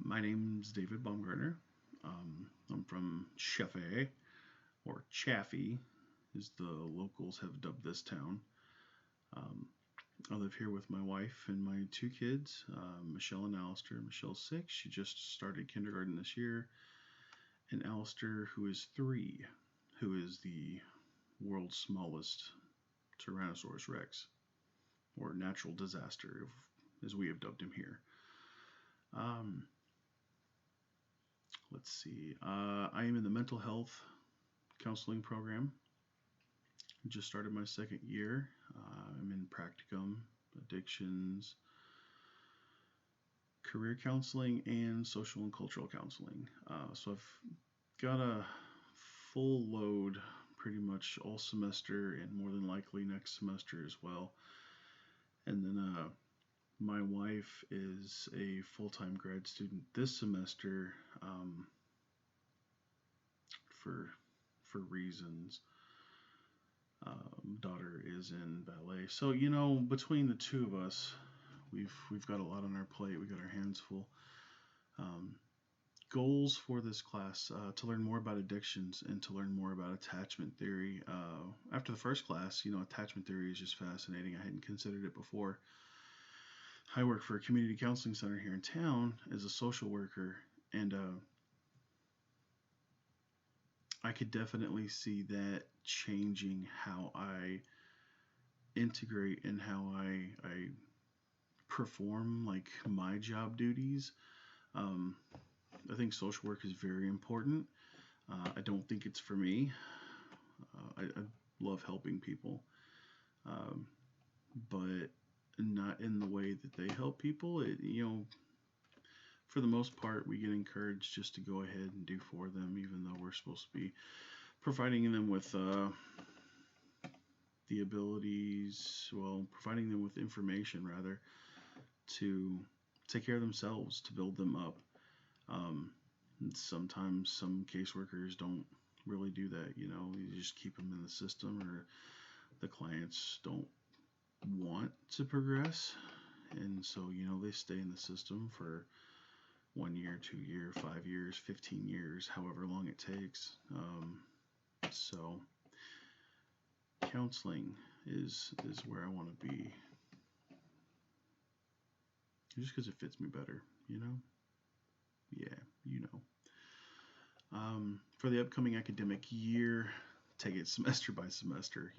My name's David Baumgartner. I'm from Chaffee, or Chaffee, as the locals have dubbed this town. Um, I live here with my wife and my two kids, Michelle and Alistair. Michelle's 6. She just started kindergarten this year. And Alistair, who is 3, who is the world's smallest Tyrannosaurus Rex, or natural disaster, as we have dubbed him here. Um, let's see. I am in the mental health counseling program. Just started my second year. I'm in practicum, addictions, career counseling, and social and cultural counseling. So I've got a full load pretty much all semester and more than likely next semester as well. And then my wife is a full time grad student this semester for reasons. Daughter is in ballet, so between the two of us, we've got a lot on our plate. We got our hands full. Um, Goals for this class to learn more about addictions and to learn more about attachment theory. After the first class, attachment theory is just fascinating. I hadn't considered it before. I work for a community counseling center here in town as a social worker, and I could definitely see that changing how I integrate and how I perform like my job duties. Um, I think social work is very important. I don't think it's for me. I love helping people, um, but not in the way that they help people. For the most part, we get encouraged just to go ahead and do for them, even though we're supposed to be providing them with the abilities, well, providing them with information rather, to take care of themselves, to build them up. Um, Sometimes some caseworkers don't really do that. You just keep them in the system, or the clients don't want to progress, and so they stay in the system for 1 year, 2 year, 5 years, 15 years, however long it takes. So counseling is where I want to be, just because it fits me better. Yeah, you know. For the upcoming academic year, take it semester by semester.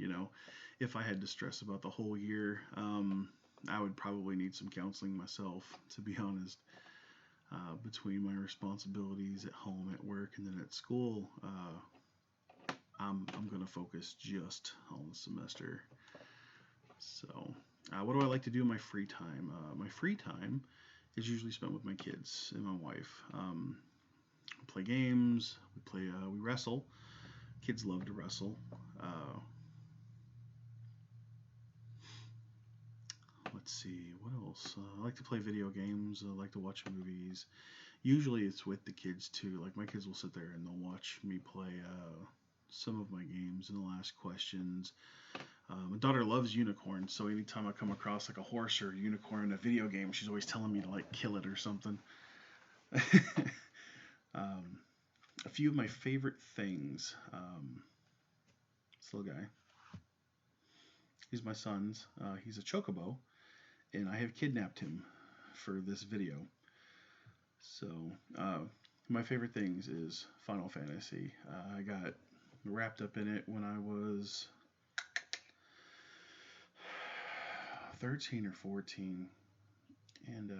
If I had to stress about the whole year, I would probably need some counseling myself, to be honest. Between my responsibilities at home, at work, and then at school, I'm gonna focus just on the semester. So, what do I like to do in my free time? My free time is usually spent with my kids and my wife. We play games. We wrestle. Kids love to wrestle. Uh, let's see, what else? I like to play video games. I like to watch movies. Usually it's with the kids too. Like my kids will sit there and they'll watch me play some of my games and they'll ask questions. My daughter loves unicorns, so anytime I come across like a horse or a unicorn in a video game, she's always telling me to like kill it or something. um, a few of my favorite things. This little guy. He's my son's. He's a chocobo, and I have kidnapped him for this video. So, uh, my favorite things is Final Fantasy. I got wrapped up in it when I was 13 or 14, and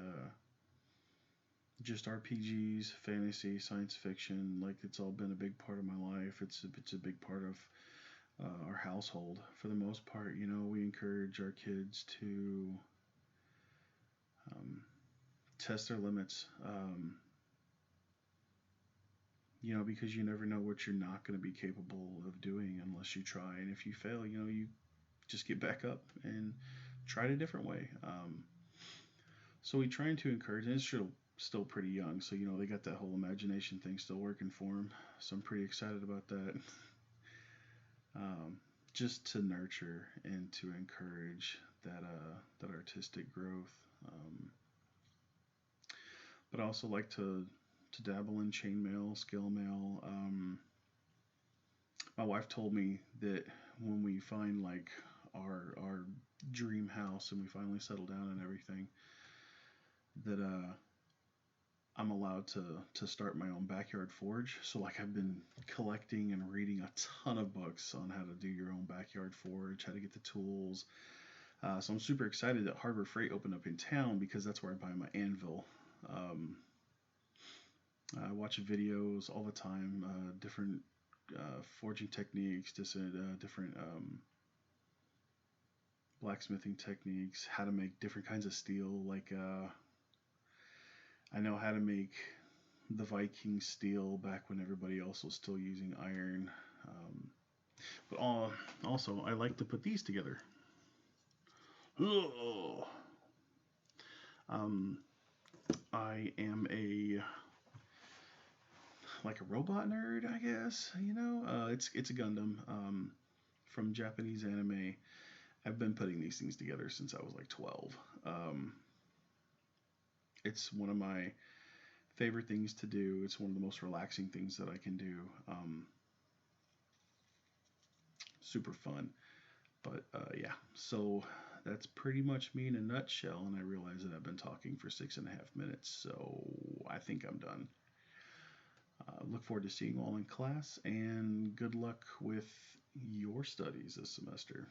just RPGs, fantasy, science fiction, like it's all been a big part of my life. It's a big part of our household. For the most part, we encourage our kids to um, test their limits. Because you never know what you're not going to be capable of doing unless you try. And if you fail, you just get back up and try it a different way. So we trying to encourage, and it's still pretty young, so they got that whole imagination thing still working for them. So I'm pretty excited about that. um, just to nurture and to encourage that artistic growth. But I also like to dabble in chainmail, scale mail. My wife told me that when we find like our dream house and we finally settle down and everything, that I'm allowed to start my own backyard forge. So like I've been collecting and reading a ton of books on how to do your own backyard forge, how to get the tools. So I'm super excited that Harbor Freight opened up in town because that's where I buy my anvil. Um, I watch videos all the time, different forging techniques, different blacksmithing techniques, how to make different kinds of steel. Like I know how to make the Viking steel back when everybody else was still using iron. Um, but also, I like to put these together. Ugh. Um, I am a robot nerd, I guess. It's a Gundam from Japanese anime. I've been putting these things together since I was like 12. Um, it's one of my favorite things to do. It's one of the most relaxing things that I can do. Super fun. But yeah, so that's pretty much me in a nutshell. And I realize that I've been talking for 6.5 minutes, so I think I'm done. Look forward to seeing you all in class, and good luck with your studies this semester.